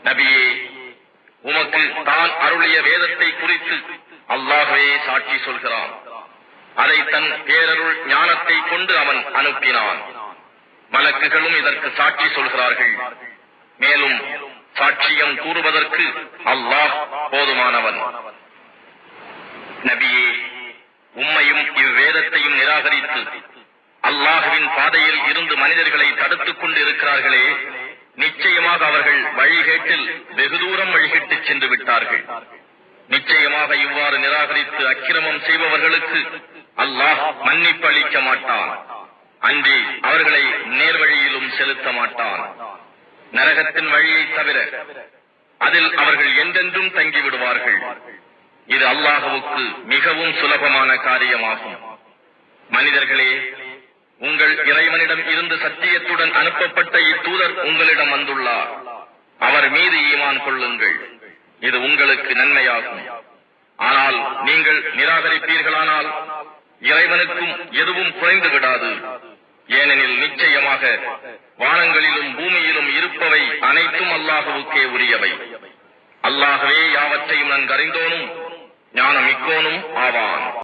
நபியே, உமக்கு தான் அருளிய வேதத்தை குறித்து அல்லாஹ்வே சாட்சி சொல்கிறான். அதை தன் பேரருள் ஞானத்தை கொண்டு அவன் அனுப்பினான். மலக்குகளும் இதற்கு சாட்சி சொல்கிறார்கள். மேலும் சாட்சியம் கூறுவதற்கு அல்லாஹ் போதுமானவன். நபியே, உம்மையும் இவ்வேதத்தையும் நிராகரித்து அல்லாஹ்வின் பாதையில் இருந்து மனிதர்களை தடுத்துக் கொண்டு இருக்கிறார்களே, நிச்சயமாக அவர்கள் வழிகேட்டில் வெகு தூரம் வழிகிட்டு சென்று விட்டார்கள். நிச்சயமாக இவ்வாறு நிராகரித்து அக்கிரமம் செய்பவர்களுக்கு அல்லாஹ் மன்னிப்பு அளிக்க மாட்டான். அன்றி அவர்களை நேர்வழியிலும் செலுத்த மாட்டான். நரகத்தின் வழியை தவிர அதில் அவர்கள் என்றென்றும் தங்கிவிடுவார்கள். இது அல்லாஹ்வுக்கு மிகவும் சுலபமான காரியமாகும். மனிதர்களே, உங்கள் இறைவனிடம் இருந்து சத்தியத்துடன் அனுப்பப்பட்ட இத்தூதர் உங்களிடம் வந்துள்ளார். அவர் மீது ஈமான் கொள்ளுங்கள், இது உங்களுக்கு நன்மையாகும். ஆனால் நீங்கள் நிராகரிப்பீர்களானால் இறைவனுக்கும் எதுவும் குறைந்து விடாது. ஏனெனில் நிச்சயமாக வானங்களிலும் பூமியிலும் இருப்பவை அனைத்தும் அல்லாஹ்வுக்கே உரியவை. அல்லாஹ்வே யாவற்றையும் நன்கறிந்தோனும் ஞானமிக்கோனும் ஆவான்.